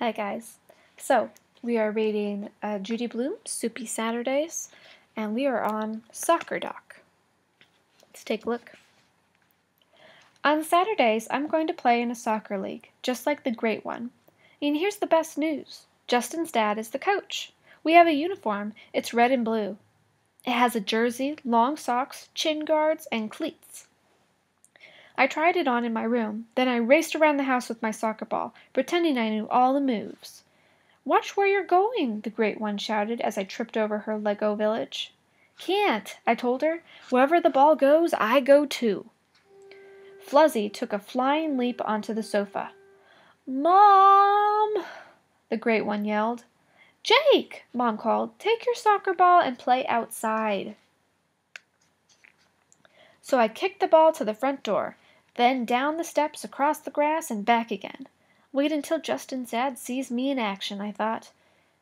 Hi guys. So, we are reading Judy Blume's Soupy Saturdays, and we are on Soccer Doc. Let's take a look. On Saturdays, I'm going to play in a soccer league, just like the great one. And here's the best news. Justin's dad is the coach. We have a uniform. It's red and blue. It has a jersey, long socks, chin guards, and cleats. I tried it on in my room, then I raced around the house with my soccer ball, pretending I knew all the moves. "Watch where you're going," the great one shouted as I tripped over her Lego village. "Can't," I told her. "Wherever the ball goes, I go too." Fluzzy took a flying leap onto the sofa. "Mom!" the great one yelled. "Jake!" Mom called. "Take your soccer ball and play outside." So I kicked the ball to the front door, then down the steps, across the grass, and back again. Wait until Justin's dad sees me in action, I thought.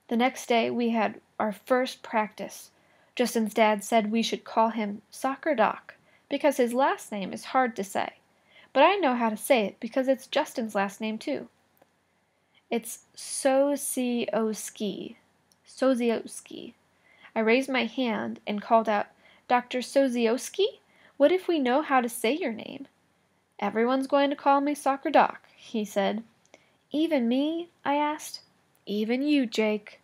The next day we had our first practice. Justin's dad said we should call him Soccer Doc, because his last name is hard to say. But I know how to say it because it's Justin's last name too. It's Soccioski. Soccioski. I raised my hand and called out, "Dr. Soccioski, what if we know how to say your name?" "Everyone's going to call me Soccer Doc," he said. "Even me?" I asked. "Even you, Jake."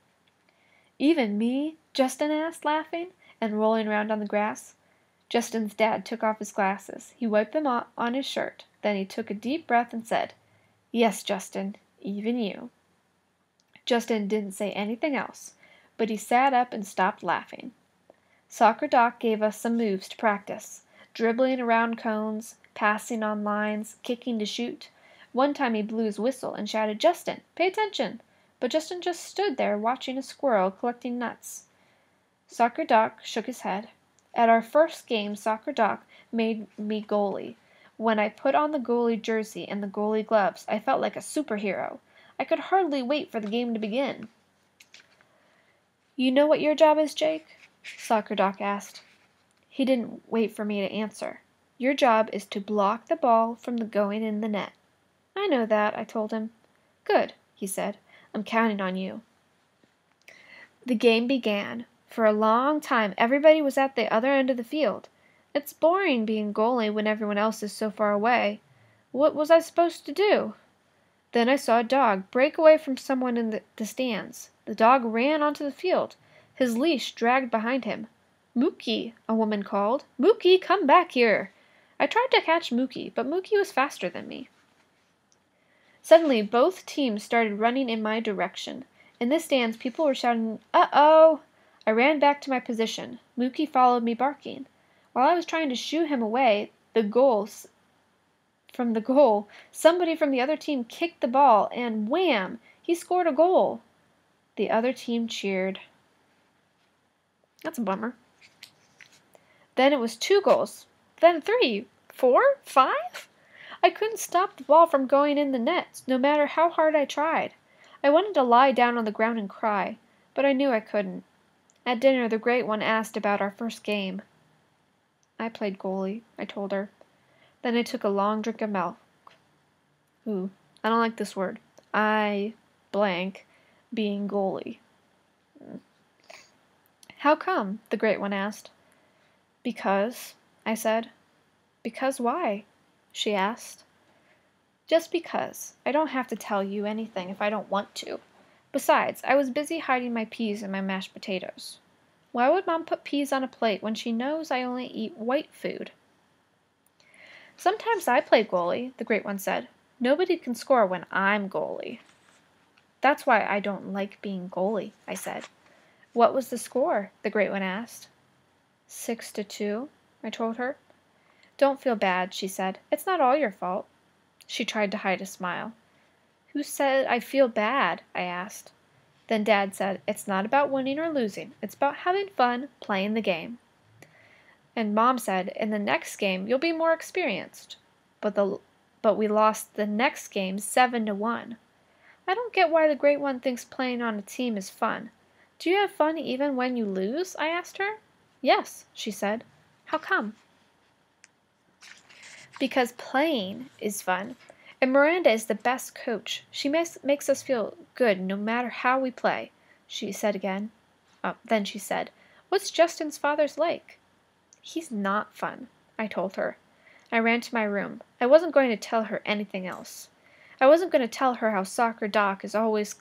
"Even me?" Justin asked, laughing and rolling around on the grass. Justin's dad took off his glasses. He wiped them on his shirt. Then he took a deep breath and said, "Yes, Justin, even you." Justin didn't say anything else, but he sat up and stopped laughing. Soccer Doc gave us some moves to practice. Dribbling around cones, passing on lines, kicking to shoot. One time he blew his whistle and shouted, "Justin, pay attention!" But Justin just stood there watching a squirrel collecting nuts. Soccer Doc shook his head. At our first game, Soccer Doc made me goalie. When I put on the goalie jersey and the goalie gloves, I felt like a superhero. I could hardly wait for the game to begin. "You know what your job is, Jake?" Soccer Doc asked. He didn't wait for me to answer. "Your job is to block the ball from going in the net." "I know that," I told him. "Good," he said. "I'm counting on you." The game began. For a long time everybody was at the other end of the field. It's boring being goalie when everyone else is so far away. What was I supposed to do? Then I saw a dog break away from someone in the stands. The dog ran onto the field. His leash dragged behind him. "Mookie," a woman called. "Mookie, come back here." I tried to catch Mookie, but Mookie was faster than me. Suddenly, both teams started running in my direction. In the stands, people were shouting, "Uh-oh!" I ran back to my position. Mookie followed me barking. While I was trying to shoo him away, from the goal, somebody from the other team kicked the ball, and wham! He scored a goal. The other team cheered. That's a bummer. Then it was 2 goals, then 3, 4, 5? I couldn't stop the ball from going in the net, no matter how hard I tried. I wanted to lie down on the ground and cry, but I knew I couldn't. At dinner, the great one asked about our first game. "I played goalie," I told her. Then I took a long drink of milk. Ooh, I don't like this word. I blank being goalie. "How come?" the great one asked. "Because," I said. "Because why?" she asked. "Just because. I don't have to tell you anything if I don't want to. Besides, I was busy hiding my peas and my mashed potatoes. Why would Mom put peas on a plate when she knows I only eat white food?" "Sometimes I play goalie," the great one said. "Nobody can score when I'm goalie." "That's why I don't like being goalie," I said. "What was the score?" the great one asked. 6-2, I told her. "Don't feel bad," she said. "It's not all your fault." She tried to hide a smile. "Who said I feel bad?" I asked. Then Dad said, "It's not about winning or losing. It's about having fun playing the game." And Mom said, "In the next game, you'll be more experienced." But we lost the next game 7-1. I don't get why the great one thinks playing on a team is fun. "Do you have fun even when you lose?" I asked her. "Yes," she said. "How come?" "Because playing is fun. And Miranda is the best coach. She makes us feel good no matter how we play, she said again. Then she said, "What's Justin's father's like?" "He's not fun," I told her. I ran to my room. I wasn't going to tell her anything else. I wasn't going to tell her how Soccor Doc is always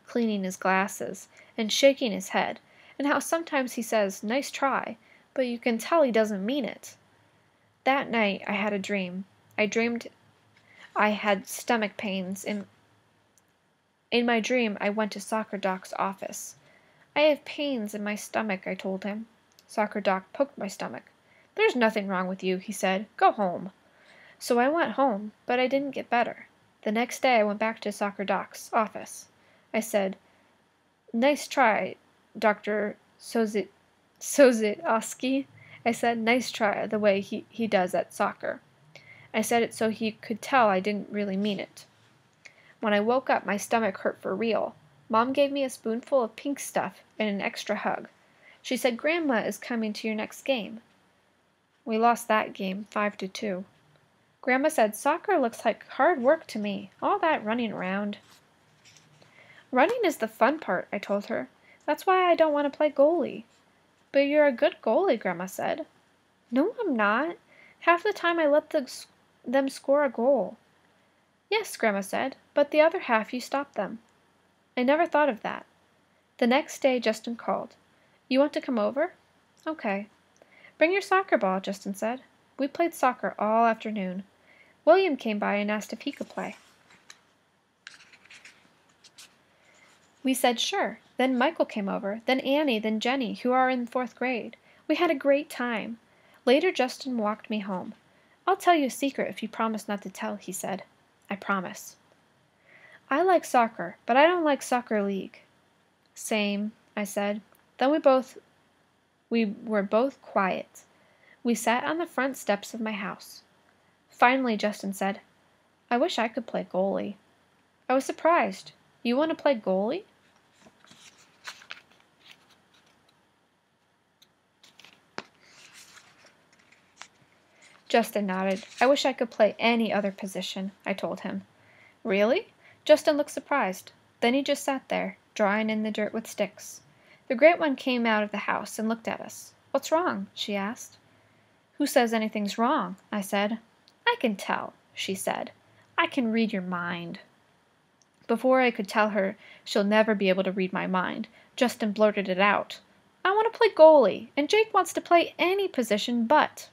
cleaning his glasses and shaking his head, and how sometimes he says, "Nice try," but you can tell he doesn't mean it. That night I had a dream. I dreamed I had stomach pains. In my dream, I went to Soccor Doc's office. "I have pains in my stomach," I told him. Soccor Doc poked my stomach. "There's nothing wrong with you," he said. "Go home." So I went home, but I didn't get better. The next day I went back to Soccor Doc's office. I said, "Nice try, Dr. Soziowski." I said, "Nice try," the way he does at soccer. I said it so he could tell I didn't really mean it. When I woke up, my stomach hurt for real. Mom gave me a spoonful of pink stuff and an extra hug. She said, "Grandma is coming to your next game." We lost that game 5-2. Grandma said, "Soccer looks like hard work to me, all that running around." "Running is the fun part," I told her. "That's why I don't want to play goalie." "But you're a good goalie," Grandma said. "No, I'm not. Half the time I let them score a goal." "Yes," Grandma said, "but the other half you stop them." I never thought of that. The next day Justin called. "You want to come over?" "Okay." "Bring your soccer ball," Justin said. We played soccer all afternoon. William came by and asked if he could play. We said sure. Then Michael came over, then Annie, then Jenny, who are in 4th grade. We had a great time. Later Justin walked me home. "I'll tell you a secret if you promise not to tell," he said. I promise. "I like soccer, but I don't like soccer league." "Same," I said. Then we were both quiet. We sat on the front steps of my house. Finally Justin said, "I wish I could play goalie." I was surprised. "You want to play goalie?" Justin nodded. "I wish I could play any other position," I told him. "Really?" Justin looked surprised. Then he just sat there, drawing in the dirt with sticks. The Great One came out of the house and looked at us. "What's wrong?" she asked. "Who says anything's wrong?" I said. "I can tell," she said. "I can read your mind." Before I could tell her she'll never be able to read my mind, Justin blurted it out. "I want to play goalie, and Jake wants to play any position but."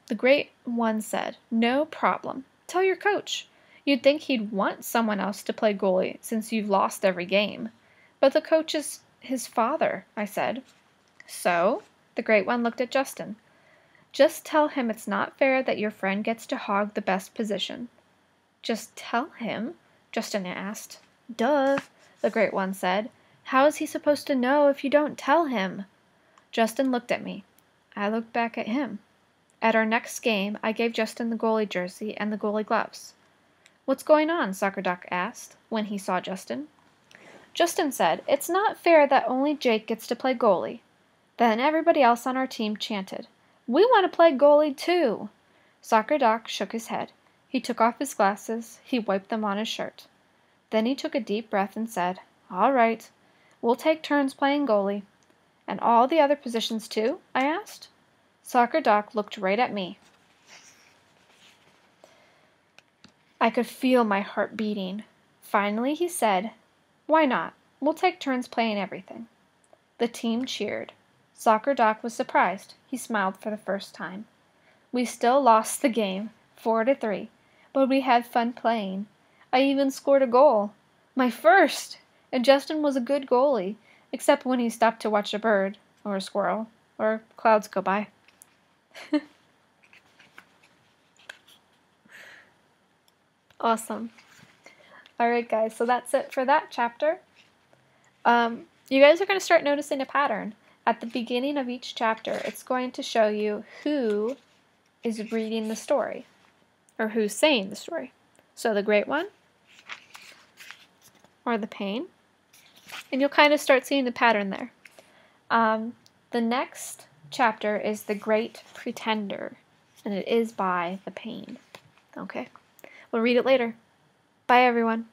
The Great One said, "No problem. Tell your coach. You'd think he'd want someone else to play goalie since you've lost every game. But the coach is his father," I said. "So?" The Great One looked at Justin. "Just tell him it's not fair that your friend gets to hog the best position." "Just tell him?" Justin asked. "Duh," the Great One said. "How is he supposed to know if you don't tell him?" Justin looked at me. I looked back at him. At our next game, I gave Justin the goalie jersey and the goalie gloves. "What's going on?" Soccor Doc asked, when he saw Justin. Justin said, "It's not fair that only Jake gets to play goalie." Then everybody else on our team chanted, "We want to play goalie too!" Soccor Doc shook his head. He took off his glasses. He wiped them on his shirt. Then he took a deep breath and said, "All right, we'll take turns playing goalie." "And all the other positions too?" I asked. Soccor Doc looked right at me. I could feel my heart beating. Finally he said, "Why not? We'll take turns playing everything." The team cheered. Soccor Doc was surprised. He smiled for the first time. We still lost the game, 4-3, but we had fun playing. I even scored a goal. My first! And Justin was a good goalie, except when he stopped to watch a bird, or a squirrel, or clouds go by. Awesome. Alright guys, so that's it for that chapter. You guys are going to start noticing a pattern. At the beginning of each chapter, it's going to show you who is reading the story, or who's saying the story. So the Great One, or the Pain, and you'll kind of start seeing the pattern there. The next chapter is The Great Pretender, and it is by the Pain. Okay. We'll read it later. Bye, everyone.